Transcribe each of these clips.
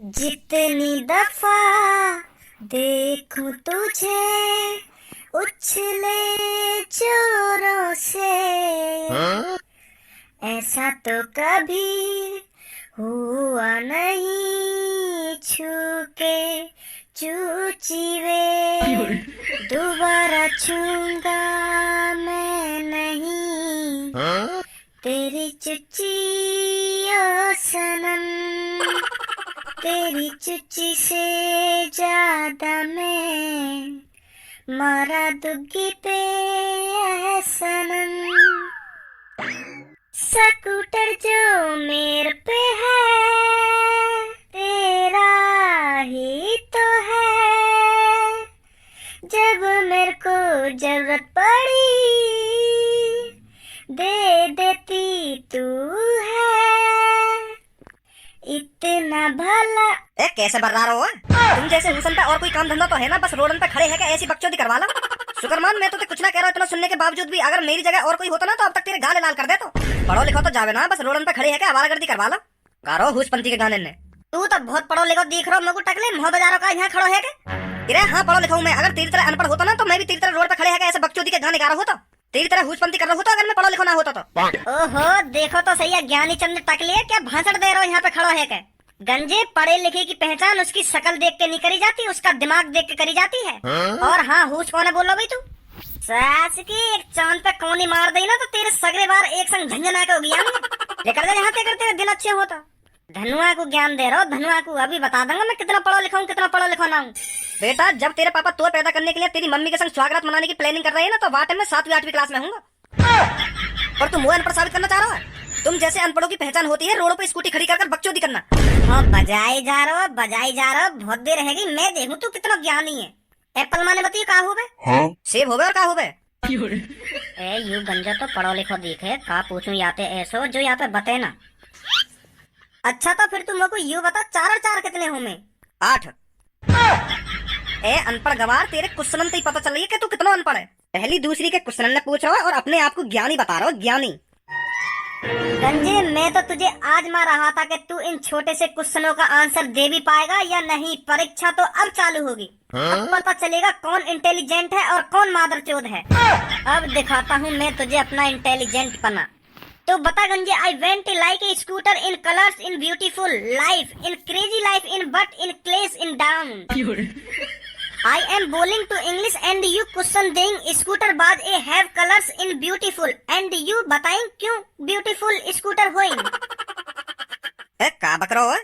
जितनी दफा देखूं तुझे उछले जोरों से, ऐसा तो कभी हुआ नहीं। छू के चूची वे दोबारा छूंगा मैं नहीं। तेरी चुची ओ सनम, तेरी चुची से ज्यादा मैं मारा दुगी पे है सनम। स्कूटर जो मेरे पे है तेरा ही तो है। जब मेरे को जरूरत पड़ी दे देती तू है। इतना भला कैसे बर्रार हो? तुम जैसे हुसन पे और कोई काम धंधा तो है ना? बस रोडन पे खड़े है क्या ऐसी बकचोदी करवा लो। शुक्रमान मैं तो कुछ ना कह रहा हूँ, इतना सुनने के बावजूद भी अगर मेरी जगह और कोई होता ना तो अब तक तेरे गाले लाल कर दे। तो पढ़ो लिखो तो जावे ना, बस रोडन पे खड़े है क्या आवारागर्दी करवा लो। गारो हुसपंती के गाने ने तू तो बहुत पढ़ो लिखो दिख रहा मेरे को। टकले मुँह बाजारों का यहाँ खड़ो है क्या? हाँ पढ़ो लिखा हूँ मैं। अगर तेरी तरह अनपढ़ होता ना तो मैं भी तेरी तरह रोड पे खड़े है ऐसे बकचोदी के गाने गा रहा होता, तेरी तरह हुसपंती कर रहा होता अगर मैं पढ़ो लिखो ना होता तो। ओहो देखो तो सही है, ज्ञानी चंद टकले क्या भाषण दे रहे हो यहाँ पे खड़ो है क्या? गंजे पढ़े लिखे की पहचान उसकी शकल देख के नहीं करी जाती, उसका दिमाग देख के करी जाती है। और हाँ हुस कौन है बोलो भाई तू? सास की एक चांद पे कौनी मार दी ना तो तेरे सगले बार एक संग झंझना के हो गया। लेकर जा यहाँ तेरे तेरे दिन अच्छे होता। धनुआ को ज्ञान दे रहा हो, धनुआ को अभी बता दूंगा मैं कितना पढ़ो लिखा हूँ कितना पढ़ो लिखा ना हूँ। बेटा जब तेरे पापा तोर पैदा करने के लिए तेरी मम्मी के संग स्वागत मनाने की प्लानिंग कर रहे हैं ना तो वाटे में 7वीं 8वीं क्लास में हूँ। और तुम वो अनपढ़ साबित करना चाह रहा है? तुम जैसे अनपढ़ों की पहचान होती है रोडों पे स्कूटी खड़ी कर बकचोदी करना। हाँ बजाई जा रहा हो बहुत देर रहेगी, मैं देखूं तू कितना ज्ञानी है। एप्पल माने बताइए कहा हो बे? हाँ? सेब हो बे और कहा हो बे? ए यू गंजा तो पढ़ो लिखो दिखे का पूछूं याते ऐसो जो यहाँ पे बते ना। अच्छा तो फिर तुम मेरे को यू बता 4 और 4 कितने हो में? 8। ए अनपढ़ गवार तेरे क्वेश्चन से ही पता चल रही है कि तू कितना अनपढ़ है। पहली दूसरी के क्वेश्चन ने पूछ रहा है और अपने आप को ज्ञानी बता रहा हो, ज्ञानी। गंजे मैं तो तुझे आजमा रहा था कि तू इन छोटे से क्वेश्चनों का आंसर दे भी पाएगा या नहीं। परीक्षा तो अब चालू होगी, अब पता चलेगा कौन इंटेलिजेंट है और कौन मादरचोद है। अब दिखाता हूँ मैं तुझे अपना इंटेलिजेंट पना। तो बता गंजे, I went like a scooter in colours in beautiful life in crazy life in but in class in down. I am bowling to English and you question देंगे स्कूटर बाद a have colours in beautiful and you बताएं क्यों beautiful scooter hoeing. का बक रहा है?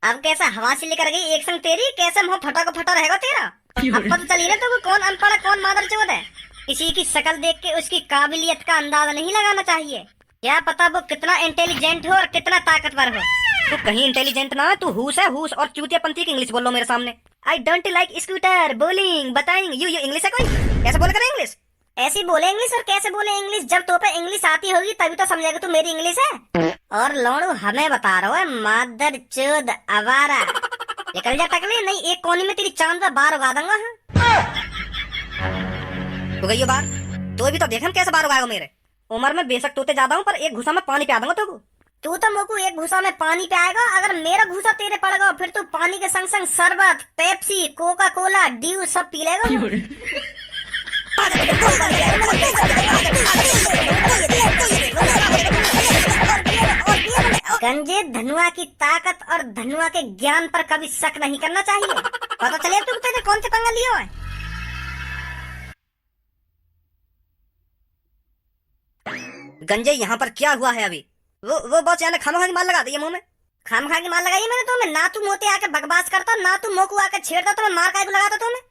अब कैसा हवा से लेकर गई एक संग तेरी, कैसे मुंह फटा को फटा रहेगा तेरा। अब पता चली ना तो कौन अनपढ़ है कौन मादरचोद है। किसी की शक्ल देख के उसकी काबिलियत का अंदाजा नहीं लगाना चाहिए, क्या पता वो कितना इंटेलिजेंट हो और कितना ताकतवर हो। तू कहीं इंटेलिजेंट ना, तू हुस है हुस और चूतियापंती की इंग्लिश बोलो मेरे सामने। I don't like scooter bowling बताइंग यू इंग्लिश है कोई? कैसे बोले कर इंग्लिश? ऐसी बोले इंग्लिश और कैसे बोले इंग्लिश? जब तो पे इंग्लिश आती होगी तभी तो समझेगा तू मेरी इंग्लिश है। और लौड़ू हमें बता रहा है मादर चोद आवारा। निकल जा टकले, नहीं एक कोनी में तेरी चांद पे बार उगा दूंगा। तो गई बार तो भी तो देख हम कैसे बार उगाएगा। मेरे उम्र में बेशक तोते ज्यादा हूँ पर एक घुसा में पानी पिया दूंगा तो तू तो मोकू एक घुसा में पानी पियाएगा। अगर मेरा घुसा तेरे पड़ेगा फिर तू पानी के संग संग शरबत पेप्सी कोका कोला ड्यू सब पी लेगा। गंजे धनुआ की ताकत और धनुआ के ज्ञान पर कभी शक नहीं करना चाहिए। पता चले तू तेरे कौन से पंगा लिया है। गंजे यहाँ पर क्या हुआ है अभी? वो बहुत ज्यादा खामखा की मार लगा दी है मुंह में। खामखा की मार लगाई मैंने तो मैं ना तू मोते आके बकवास करता ना तू मोकू आके छेड़ता तो मैं मार काय को लगाता तो मैं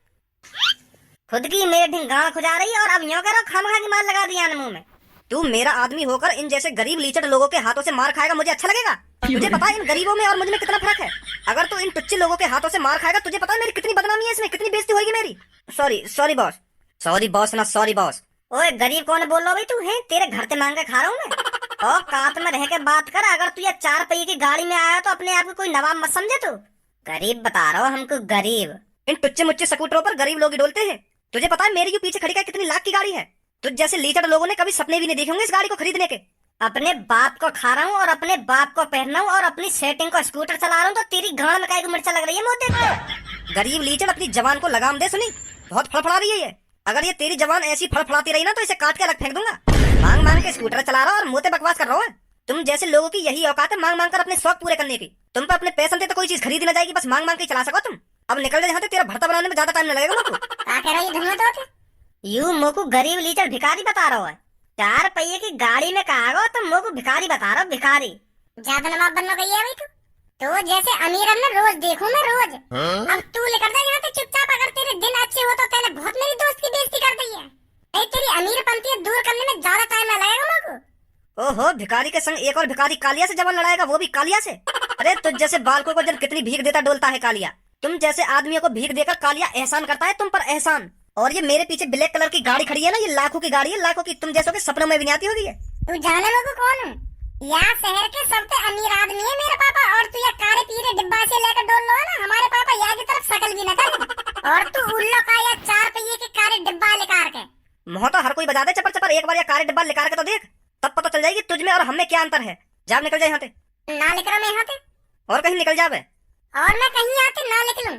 खुद की मेरे ढिंगाण खुजा रही है और अब यूं कह रहा खामखा की मार लगा दी मुंह में। तू मेरा आदमी होकर इन जैसे गरीब लीचड़ लोगों के हाथों से मार खाएगा मुझे अच्छा लगेगा? तुझे पता है इन गरीबों में और मुझ में कितना फर्क है? अगर तू इन टुच्चे लोगों के हाथों से मार खाएगा तुझे पता है मेरी कितनी बदनामी है इसमें, कितनी बेइज्जती होगी मेरी। Sorry boss. सॉरी बॉस ना सॉरी बॉस। ओए गरीब कौन बोल रहा भाई तू है? तेरे घर से मांग के खा रहा हूँ मैं। और कात में रह के बात कर। अगर तू ये 4 पहिए की गाड़ी में आया तो अपने आप को कोई नवाब मत समझे तू। गरीब बता रहा हूँ हमको गरीब। इन टुच्चे मुच्चे स्कूटरों पर गरीब लोग ही डोलते हैं। तुझे पता है मेरे जो पीछे खड़ी का कितनी लाख की गाड़ी है? तुझ जैसे लीचड़ लोगों ने कभी सपने भी नहीं देखे होंगे इस गाड़ी को खरीदने के। अपने बाप को खा रहा हूँ और अपने बाप को पहन रहा हूँ और अपनी सेटिंग को स्कूटर चला रहा हूँ, तो तेरी गांड में काहे को मिर्चा लग रही है मोटे को? गरीब लीचड़, अपनी जवान को लगाम दे सुनी, बहुत फड़फड़ा रही है ये। अगर ये तेरी जवान ऐसी फड़फड़ाती रही ना तो इसे काट के अलग फेंक दूंगा। मांग मांग के स्कूटर चला रहा और मोटे बकवास कर रहा है। तुम जैसे लोगों की यही औकात है, मांग मांग कर अपने शौक पूरे करने की। तुम पे अपने पैसे से तो कोई चीज खरीदी ना जाएगी, बस मांग मांग के चला सको तुम। अब निकल जा यहाँ से, तेरा भरता बनाने में ज्यादा टाइम न लगेगा मोकू। क्या कह रही है धुआं? यू मोकू गरीब लीचड़ भिखारी बता रहा है। 4 पहिए की गाड़ी में कहा गो तो मोकू भिखारी बता रहा, भिखारी। ज्यादा नवाब बनना गई है भाई तू। तो जैसे अमीर ना रोज देखूं मैं रोज। अब तू लेकर जा यहाँ से चुपचाप। अगर तेरे दिन अच्छे हो तो तैने बहुत मेरी दोस्त की बेइज्जती कर दी है। तेरी अमीर पंक्ति दूर करने में ज्यादा टाइम न लगेगा मोकू। ओहो, भिखारी के संग एक और भिखारी कालिया से जवान लड़ाएगा, वो भी कालिया से। अरे तुझ जैसे बालकों को जब कितनी भीख देता डोलता है कालिया। तुम जैसे आदमियों को भीख देकर कालिया एहसान करता है तुम पर एहसान। और ये मेरे पीछे ब्लैक कलर की गाड़ी खड़ी है ना, ये लाखों की गाड़ी है, लाखों की। तुम जैसों के सपनों में भी नहीं आती होगी ये। तू जाने लोगों कौन है? यहाँ शहर के सबसे अमीर आदमी है मेरे पापा। और तू ये कारे पीरे डिब्बा से लेकर डोल लो है ना, हमारे पापा यहाँ की तरफ शकल भी न कर। और तू उल्लो का या 4 पहिए के कारे डिब्बा लेकर के मोह तो हर कोई बजा दे चपर चपर। एक बार या कारे डिब्बा लेकर के तो देख, तब पता चल जाएगी तुझ में और हम में क्या अंतर है। जा निकल जा यहाँ से। ना निकलो मैं यहाँ से। और कहीं निकल जावे। और मैं कहीं यहाँ से ना निकलूं।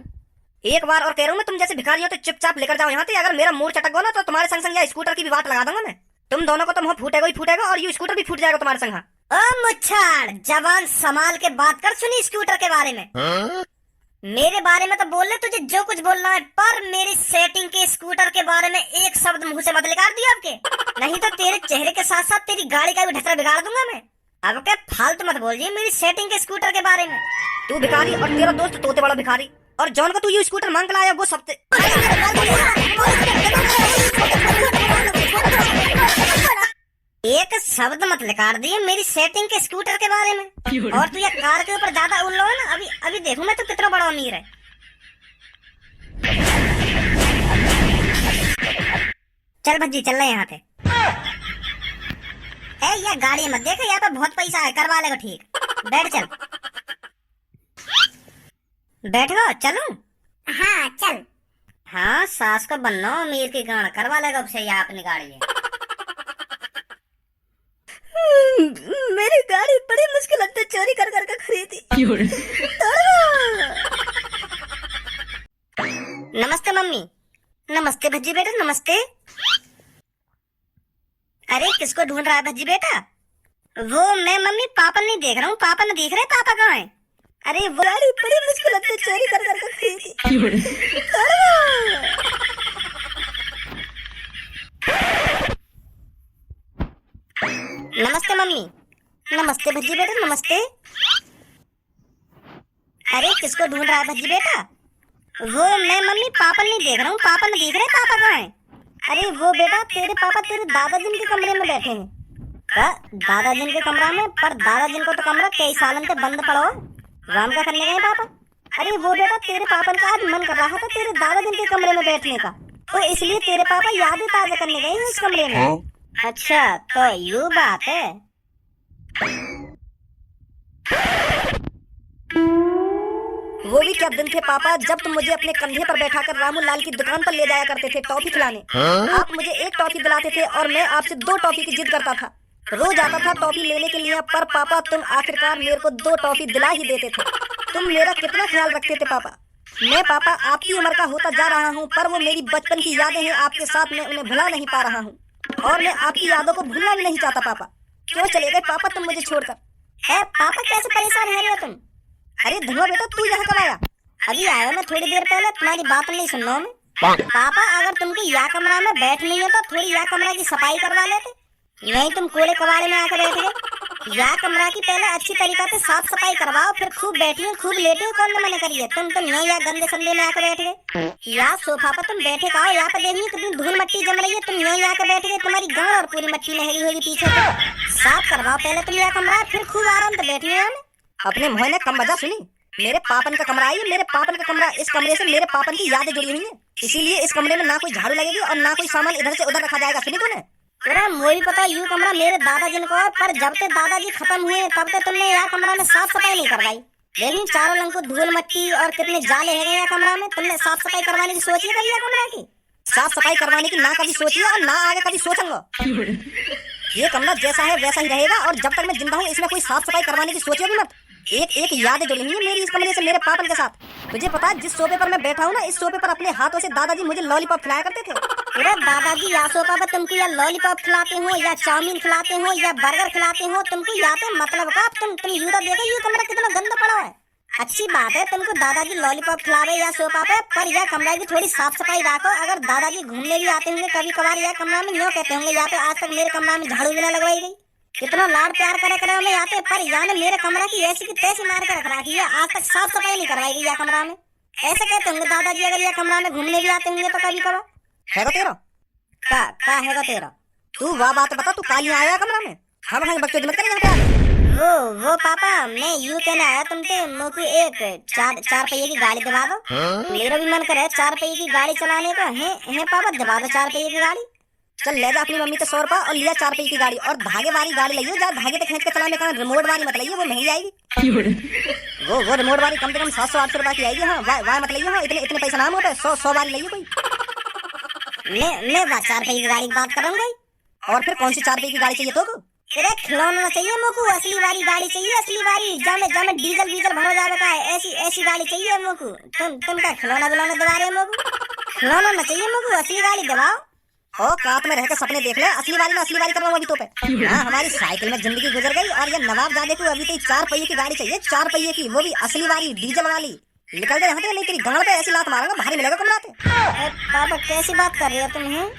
एक बार और कह रहा हूँ मैं, तुम जैसे भिखारी हो तो चुपचाप लेकर जाओ यहाँ से। अगर मेरा मूड चटक गो ना तो तुम्हारे संग संग या स्कूटर की भी बात लगा दूंगा मैं। तुम दोनों को तो मुंह फूटेगा ही फूटेगा और ये स्कूटर भी फूट जाएगा तुम्हारे संग। ओ मुच्छाड़, जवान संभाल के बात कर। सुनी स्कूटर के बारे में। मेरे बारे में तो बोल ले तुझे जो कुछ बोलना है, पर मेरी सेटिंग के स्कूटर के बारे में एक शब्द मुंह से मत निकाल दिया आपके। नहीं तो तेरे चेहरे के साथ साथ तेरी गाड़ी का भी ढकरा बिगाड़ दूंगा मैं। अब क्या फालतू मत बोलिए मेरी सेटिंग के स्कूटर के बारे में। तू भिखारी और तेरा दोस्त तोते बड़ा भिखारी, और जॉन को तू ये स्कूटर मांग लाया वो सबसे। एक शब्द मत निकाल दिए मेरी सेटिंग के स्कूटर के बारे में। और तू ये कार के ऊपर ज्यादा उल्लो है ना। अभी अभी देखूं मैं तू कितना बड़ा अमीर है। चल भज्जी चल रहे यहाँ से। ये गाड़ी मत देख, यहाँ पे बहुत पैसा है, करवा लेगा ठीक। बैठ चल। बैठ गो, चलूं? हाँ चल। हाँ सास को बनना अमीर की गाड़, करवा लेगा उससे यहाँ अपनी गाड़ी है। मेरी गाड़ी बड़ी मुश्किल से चोरी कर कर के खरीदी। नमस्ते मम्मी। नमस्ते भज्जी बेटा, नमस्ते। अरे किसको ढूंढ रहा है भज्जी बेटा? वो मैं मम्मी, पापा नहीं देख रहा हूँ। पापा नहीं दिख रहे, पापा कहाँ है? अरे वो गाड़ी बड़ी मुश्किल से चोरी कर कर के खरीदी। नमस्ते मम्मी। नमस्ते भज्जी बेटा, नमस्ते। अरे किसको ढूंढ रहा है भज्जी बेटा? वो मैं मम्मी, पापा नहीं देख रहा हूँ। पापा नहीं दिख रहे, पापा कहाँ है? अरे वो बेटा तेरे पापा तेरे दादाजी के कमरे में बैठे हैं। क्या दादाजी के कमरा में? पर दादाजी को तो कमरा कई सालों से बंद पड़ा हो, राम का करने गए पापा। अरे वो बेटा तेरे पापा का आज मन कर रहा था तेरे दादाजी के कमरे में बैठने का, तो इसलिए तेरे पापा यादें ताजा करने गए हैं इस कमरे में। अच्छा तो यू बात है। वो भी क्या दिन थे पापा जब तुम मुझे अपने कंधे पर बैठाकर रामू लाल की दुकान पर ले जाया करते थे टॉफी खिलाने। आप मुझे एक टॉफी दिलाते थे और मैं आपसे 2 टॉफी की जिद करता था। रोज आता था टॉफी लेने के लिए, पर पापा तुम आखिरकार मेरे को 2 टॉफी दिला ही देते थे। तुम मेरा कितना ख्याल रखते थे पापा। मैं पापा आपकी उम्र का होता जा रहा हूँ, पर वो मेरी बचपन की यादें हैं आपके साथ, मैं उन्हें भुला नहीं पा रहा हूँ और मैं आपकी यादों को भूलना भी नहीं चाहता पापा। क्यों चले गए पापा तुम मुझे छोड़कर? पापा कैसे परेशान है तुम? अरे धुआं बेटा तू यहाँ कब आया? अभी आया मैं थोड़ी देर पहले, तुम्हारी बात नहीं सुन रहा मैं। पापा अगर तुमको या कमरा में बैठ नहीं है तो थोड़ी या कमरा की सफाई करवा लेते। यही तुम कूड़े कबाड़े में आकर बैठ गए। या कमरा की पहले अच्छी तरीका से साफ सफाई करवाओ, फिर खूब बैठिए खूब लेटे। कौन ने मना करिए? तुम यही या गंदे संदे में आकर बैठ गए। या सोफा पर तुम बैठे कहो, यहाँ पर देखिए कितनी धूल मट्टी जम रही है, तुम यही आकर बैठ गए। तुम्हारी गांड और पूरी मट्टी लहरी होगी पीछे से। साफ करवाओ पहले तुम या कमरा, फिर खूब आराम से बैठिए। अपने मुँह ने कम बजा सुनी। मेरे पापन का कमरा है, मेरे पापन का कमरा। इस कमरे से मेरे पापन की यादें जुड़ी हुई हैं, इसीलिए इस कमरे में ना कोई झाड़ू लगेगी और ना कोई सामान इधर से उधर रखा जाएगा। सुनी तूने? अरे मुझे पता यू कमरा मेरे दादाजी को है, पर जब से दादाजी खत्म हुए तब से तुमने यहाँ कमरा में साफ सफाई नहीं करवाई। लेकिन चारों रंग को धूल मट्टी और कितने जाले है यहाँ कमरा में, तुमने साफ सफाई करवाने की सोची करिए कमरा की? साफ सफाई करवाने की ना कभी सोची और ना आगे कभी सोचूंगा। ये कमरा जैसा है वैसा ही रहेगा, और जब तक मैं जिंदा हूँ इसमें कोई साफ सफाई करवाने की सोचियो भी मत। एक एक याद जुड़ी हुई है मेरी इस कमरे से मेरे पापन के साथ। तुझे पता है जिस सोफे पर मैं बैठा हूँ ना, इस सोफे पर अपने हाथों से दादाजी मुझे लॉलीपॉप खिलाया करते थे। अरे दादाजी या सोफा पर तुमको या लॉलीपॉप खिलाते हो या चाउमीन खिलाते हो या बर्गर खिलाते हो, तुमको या तो मतलब का तुम यूं तो देखो ये कमरा कितना गंदा पड़ा है। अच्छी बात है तुमको दादाजी लॉलीपॉप खिलावे या सोफा पे, पर यह कमरा की थोड़ी साफ सफाई रखो। अगर दादाजी घूमने भी आते होंगे कभी कभार यह कमरा में, यूँ कहते होंगे यहाँ पे आज तक मेरे कमरा में झाड़ू भी न लगवाई गई, कितना लाड प्यार करे हमें यहाँ पे, पर यहाँ ने मेरे कमरा की ऐसी की तैसी मार कर रख रखी है, आज तक साफ सफाई नहीं करवाई गई यह कमरा में। ऐसे कहते होंगे दादाजी अगर यह कमरा में घूमने भी आते होंगे तो कभी कभार। है तेरा का हैगा तेरा? तू वाह बात बता, तू काली आया कमरा में? हम बच्चों मत कर यहाँ पे। वो पापा मैं यूँ कहने आया तुमसे, मुझको एक चार पहिए की गाड़ी दिला दो। मेरा भी मन करे 4 पहिए की गाड़ी चलाने का है पापा, दिला दो 4 पहिए की गाड़ी। चल ले जा अपनी मम्मी से 100 रुपया और लिया 4 पहिए की गाड़ी, और धागे वाली गाड़ी लियो, जा धागे तक खींच के चलाने का, रिमोट वाली मत लियो, वो महंगी आएगी। वो रिमोट वाली कम से कम 700-800 रुपया की आएगी। हाँ वाह मत लियो, हाँ इतने पैसा ना होता है, 100 वाली लियो कोई। मैं 4 पहिए की गाड़ी की बात कर रहा हूँ। और फिर कौन सी 4 पहिए की गाड़ी चाहिए तो? अरे खिलौना चाहिए मुझको, असली वाली गाड़ी चाहिए, असली वाली जामे डीजल भरो जावे का है, ऐसी गाड़ी चाहिए मुझको। तुम क्या खिलौना दिला रहे हो मुझको? खिलौना ना चाहिए मुझको, असली गाड़ी दिलाओ। ओ कात में रहकर सपने देख ले, असली वाली कर रहा हूँ अभी तो पे। हाँ हमारी साइकिल में जिंदगी गुजर गई, और ये नवाबजादे को अभी तो 4 पहिए की गाड़ी चाहिए, 4 पहिए की, वो भी असली वाली डीजल वाली। निकल जाए यहाँ से, नहीं तेरी गांड पे ऐसी लात मारूंगा भारी मिलेगा कमरा पे। पापा कैसी बात कर रहे हो तुम?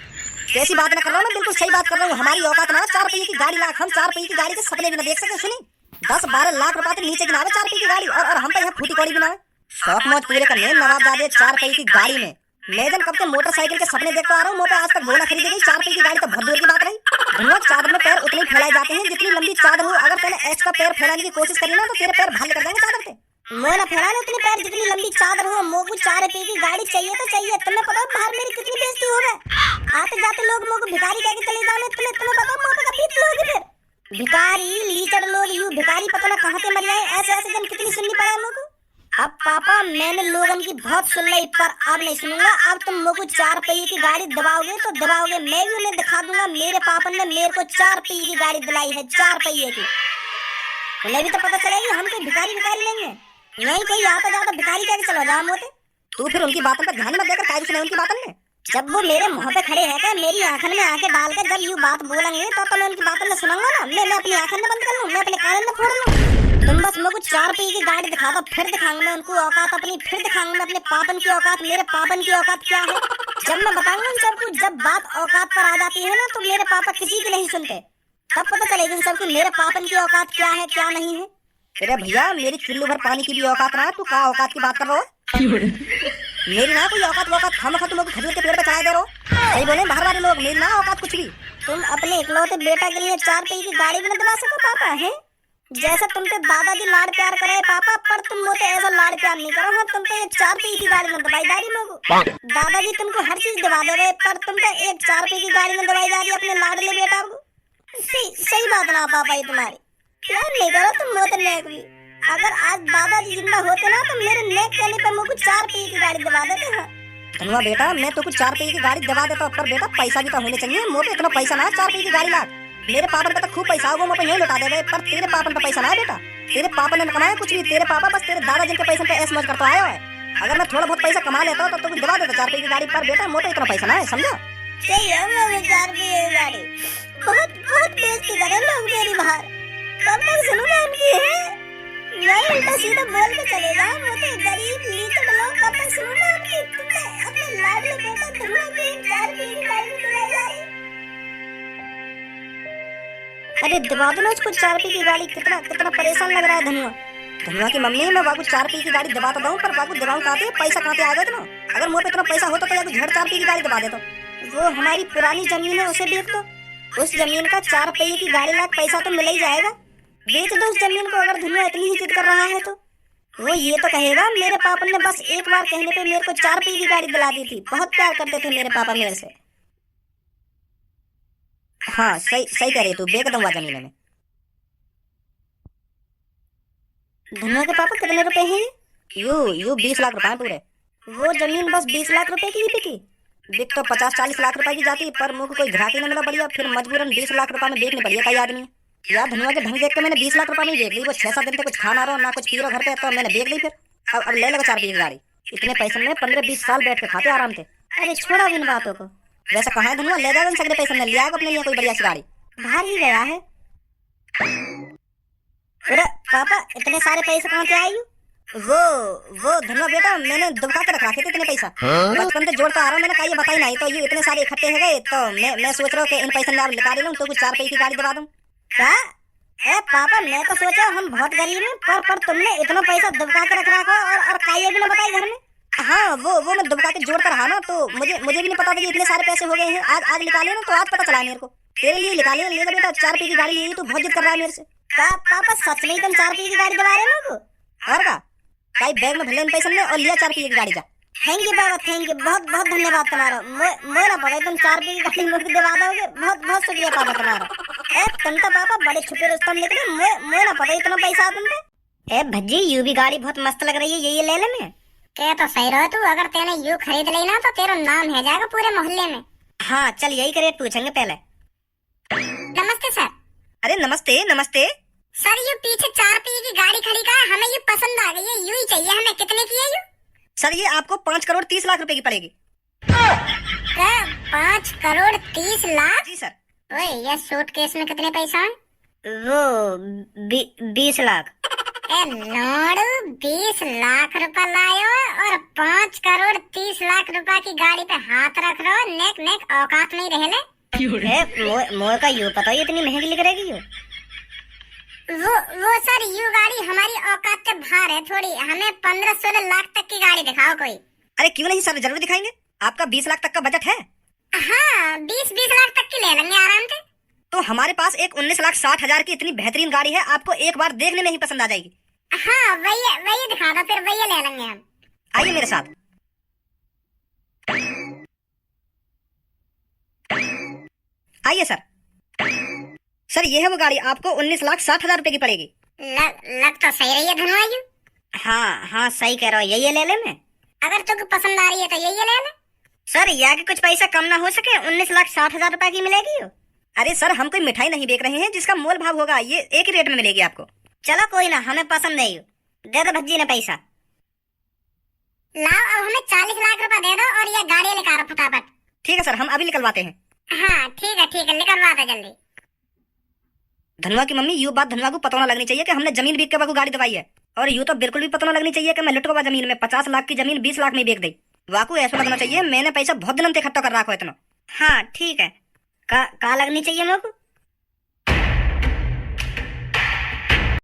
कैसी बात ना कर रहा हूँ मैं, बिल्कुल सही बात कर रहा हूँ। हमारी औकात ना 4 पहिए की गाड़ी लाख, हम 4 पहिए की गाड़ी के सपने भी ना देख सके। सुनी 10-12 लाख रुपए के नीचे गिनावे 4 पहिए की गाड़ी, और हम तो यहाँ फूटी कौड़ी गिनावे। शौक मौज पूरे करने नवाबजादे 4 पहिए की गाड़ी में। मैं जन कब से मोटरसाइकिल के सपने देखता आ रहा हूँ, मुँह पे आज तक बोला खरीदी गई, 4 पहिए की गाड़ी तो बहुत दूर की बात रही। धनुआ चादर में पैर उतने फैलाए जाते हैं जितनी लंबी चादर हो, अगर मैंने एक्स्ट्रा पैर फैलाने की कोशिश करी ना तो तेरे पैर भाले कर जाएंगे चादर से। मोना फैलाने उतने पैर जितनी लंबी चादर हो, मोको 4 पहिए की गाड़ी चाहिए तो चाहिए। तुम्हें पता है बाहर मेरी कितनी बेइज्जती हो रहा है, आते जाते लोग मोको भिखारी कह के चले जाने, तुम्हें पता है मोको कभी लोग फिर भिखारी लीचड़ लोग यूं भिखारी पता ना कहां से मर जाए, ऐसे जन कितनी सुननी पड़ा है मोको। अब पापा मैंने लोगन की बहुत सुन ली, पर अब नहीं सुनूंगा। अब तुम मोको 4 पहिए की गाड़ी दबाओगे तो दबाओगे, मैं भी उन्हें दिखा दूंगा मेरे पापा ने मेरे को 4 पहिए की गाड़ी दिलाई है, 4 पहिए की। उन्हें भी तो पता चलेगी हम कोई भिखारी नहीं है, नहीं कोई आता जाता भिखारी कह के चलो जाओ मोते। तू फिर उनकी बातों पर ध्यान मत देकर काहे सुने उनकी बातों में। जब वो मेरे मुंह पे खड़े हैं मेरी आंखन में आंखें डाल के जब यूं बात बोलेंगे तो मैं उनकी बातों में सुनूंगा ना। मैं अपनी आंखें न बंद कर लूं, मैं अपने कान न फोड़ लूं। तुम बस मुझको 4 पहिए की गाड़ी दिखा दो, फिर दिखाऊंगा मैं उनको औकात अपनी, फिर दिखाऊंगा मैं अपने पापन की औकात, मेरे पापन की औकात क्या है। जब मैं बताऊंगा उन सबको, जब बात औकात पर आ जाती है ना तो मेरे पापा किसी की नहीं सुनते, तब पता चलेगी उन सबको मेरे पापन की औकात क्या है क्या नहीं है। अरे भैया मेरी चुल्लू भर पानी की भी औकात ना है, तू का औकात की बात कर रहा हो? मेरी ना कोई औकात वौकात, हम तुम लोग खजूर के पेड़ पे चढ़ा दे रहो। सही बोले बाहर वाले लोग, मेरी ना औकात कुछ भी। तुम अपने इकलौते बेटा के लिए 4 पहिए की गाड़ी भी न दिला सको पापा है? जैसा तुम पे दादाजी लाड प्यार करे पापा, पर तुम मोटे ऐसा लाड प्यार नहीं करो। हाँ तुम पे 4 पहिए की गाड़ी न दबाई जा रही मोको, दादाजी तुमको हर चीज दिवा दे रहे, पर तुम पे एक 4 पहिए की गाड़ी न दबाई जा रही अपने लाडले बेटा को। सही बात ना पापा ये तुम्हारी, प्यार नहीं करो तुम मोटे नेक भी। अगर आज दादाजी जिंदा होते ना तो मेरे नेक कहने पर मुझको 4 पहिए की गाड़ी दबा देते। हाँ धनुआ बेटा मैं तो कुछ 4 पहिए की गाड़ी दबा देता, पर बेटा पैसा भी तो होने चाहिए। मोटे इतना पैसा ना 4 पहिए की गाड़ी ला। मेरे पापन पे तो खूब पैसा होगा, मोटे नहीं लौटा देवे, पर तेरे पापन पे पैसा ना है बेटा। तेरे पापा ने कमाया कुछ भी, तेरे पापा बस तेरे दादाजी के पैसे पे ऐश मौज करता आया है। अगर मैं थोड़ा बहुत पैसा कमा लेता हूँ तो कुछ दबा देता 4 पहिए की गाड़ी, पर बेटा मोटे इतना पैसा ना है, समझा? सही है, मैं 4 पहिए की गाड़ी बहुत बेइज्जती करे लोग मेरी बाहर, कब तक सुनूंगा उनकी है? नहीं उल्टा सीधा बोल के चलेगा, मोटे गरीब लीचड़ लोग कब तक सुनूंगा उनकी। तुमने अपने लाडले बेटा धनुआ को 4 पहिए की गाड़ी में दिलाई जा रही। अरे दबा दो ना उसको 4 पहिए की गाड़ी, कितना परेशान लग रहा है धनुआ की मम्मी मैं बाबू 4 पहिए की गाड़ी दबा तो दूं, पर बाबू दबाऊं कहां से, पैसा कहां से आएगा इतना? अगर मुंह पे इतना पैसा होता तो या झड़ 4 पहिए की गाड़ी दबा देता। वो हमारी पुरानी जमीन है उसे बेच दो, उस जमीन का 4 पहिए की गाड़ी लाख पैसा तो मिल ही जाएगा। बेच दो उस जमीन को अगर धनुआ इतनी ही जिद कर रहा है तो। वो ये तो कहेगा मेरे पापा ने बस एक बार कहने पे मेरे को 4 पहिए की गाड़ी दिला दी थी, बहुत प्यार करते थे मेरे पापा मेरे से। हाँ सही कह रही तू, बेच दूंगा जमीन में। धनुआ के पापा कितने रुपए हैं? यू 20 लाख रुपए पूरे। वो जमीन बस 20 लाख रुपए की ही बिकी? बिक तो 50-40 लाख रुपए की जाती, पर मुझको कोई ग्राहक ही नहीं मिला बढ़िया, फिर मजबूरन 20 लाख रुपए में बेचनी पड़ी है कई आदमी। यार धनुआ के ढंग देख के मैंने 20 लाख रुपए में ही बेच ली। वो 6-7 दिन से कुछ खा ना रहा ना कुछ पी रहा घर पे, तो मैंने बेच ली फिर। अब ले लो 4 की गाड़ी। इतने पैसे में 15-20 साल बैठ के खाते आराम से। अरे छोड़ो इन बातों को। वैसे कहाँ है धनुआ, ले जाओ इन सगले पैसे में, लिया अपने लिए कोई बढ़िया सी गाड़ी। बाहर ही गया है। अरे पापा इतने सारे पैसे कहाँ से आए यू? वो धनुआ बेटा, मैंने दुबका के रख रखे थे इतने पैसा। बचपन से जोड़ता आ रहा हूँ, मैंने कहा ये बताई नहीं, तो ये इतने सारे इकट्ठे हो गए, तो मैं सोच रहा हूँ कि इन पैसे में आप निकाल लूँ तो कुछ 4 पैसे की गाड़ी दिवा दूँ। क्या? ए पापा मैं तो सोचा हम बहुत गरीब हैं, पर तुमने इतना पैसा दबका के रख रखा और काई भी ना बताई घर में। हाँ वो मैं दुबका के जोड़ता रहा ना, तो मुझे भी नहीं पता था कि इतने सारे पैसे हो गए हैं। आज निकाले ना, तो आज पता चला मेरे को। तेरे लिए निकाले, ले बेटा 4 पैसे की गाड़ी ली, तू बहुत जिद कर रहा है मेरे से। पापा सच में तुम 4 पैसे की गाड़ी दिला रहे हो? और का भाई बैग में भले इन पैसे में और लिया 4 पैसे की गाड़ी जा। Thank you Baba, thank you, बहुत बहुत धन्यवाद तुम्हारा। मोरा पता तुम 4 पैसे की गाड़ी मुझे दिवा दोगे, बहुत बहुत शुक्रिया पापा तुम्हारा। ए तुम तो पापा बड़े छुपे रुस्तम निकले, मोरा पता इतना पैसा तुम पे। ए भज्जी यू भी गाड़ी बहुत मस्त लग रही है, ये ले ले में। क्या तो सही रहो तू, अगर तेने यू खरीद ली ना तो तेरा नाम है जाएगा पूरे मोहल्ले में। हाँ चल यही का रेट पूछेंगे पहले। नमस्ते सर। अरे नमस्ते नमस्ते। सर ये पीछे 4 पहिए की गाड़ी खड़ी का है, हमें ये पसंद आ गई है, यूं ही चाहिए हमें। कितने की है यू? सर ये आपको 5 करोड़ 30 लाख रुपए की पड़ेगी। 5 करोड़ 30 लाख? जी सर। ओए ये सूटकेस में कितने पैसा है? वो 20 लाख। ए लौड़ू 20 लाख रुपए लायो और 5 करोड़ 30 लाख रुपए की गाड़ी पे हाथ रख रहे हो, नेक नेक औकात नहीं रहे ले। मोर का यू पता है इतनी महंगी लिख रहेगी यू? वो सर यू गाड़ी हमारी औकात से बाहर है थोड़ी, हमें 15-16 लाख तक की गाड़ी दिखाओ कोई। अरे क्यों नहीं सर, जरूर दिखाएंगे। आपका 20 लाख तक का बजट है? हाँ 20 लाख तक की ले लेंगे आराम से। तो हमारे पास एक 19,60,000 की इतनी बेहतरीन गाड़ी है, आपको एक बार देखने में ही पसंद आ जाएगी। हाँ वही दिखा दो, फिर वही ले लेंगे हम। आइए मेरे साथ। आइए सर। सर ये है वो गाड़ी, आपको 19,60,000 रुपए की पड़ेगी। लग तो सही रही है धनवा जी। हाँ सही कह रहा हो, यही ले ले मैं। अगर तुमको पसंद आ रही है तो यही ले ले। सर यहाँ के कुछ पैसा कम ना हो सके? 19,60,000 रुपए की मिलेगी यो। अरे सर हम कोई मिठाई नहीं बेच रहे हैं जिसका मोल भाव होगा, ये एक ही रेट में मिलेगी आपको। चलो कोई ना, हमें पसंद है यू। दे दो भज्जी ने पैसा। लाओ अब हमें 40 लाख रुपए दे दो और ये गाड़ी निकालो फटाफट। ठीक है सर, हम अभी निकलवाते हैं। हाँ ठीक है निकलवा दो जल्दी। धनवा की मम्मी, यू बात धनवा को पता ना लगनी चाहिए कि हमने जमीन बेच के वाकू गाड़ी दवाई है, और यू तो बिल्कुल भी पता ना लगनी चाहिए कि मैं लुटवा जमीन में 50 लाख की जमीन 20 लाख में बेच दी। वाकू ऐसा लगना चाहिए मैंने पैसा बहुत दिनों से इकट्ठा कर रखा है इतना। हाँ ठीक है। का लगनी चाहिए मेरे को?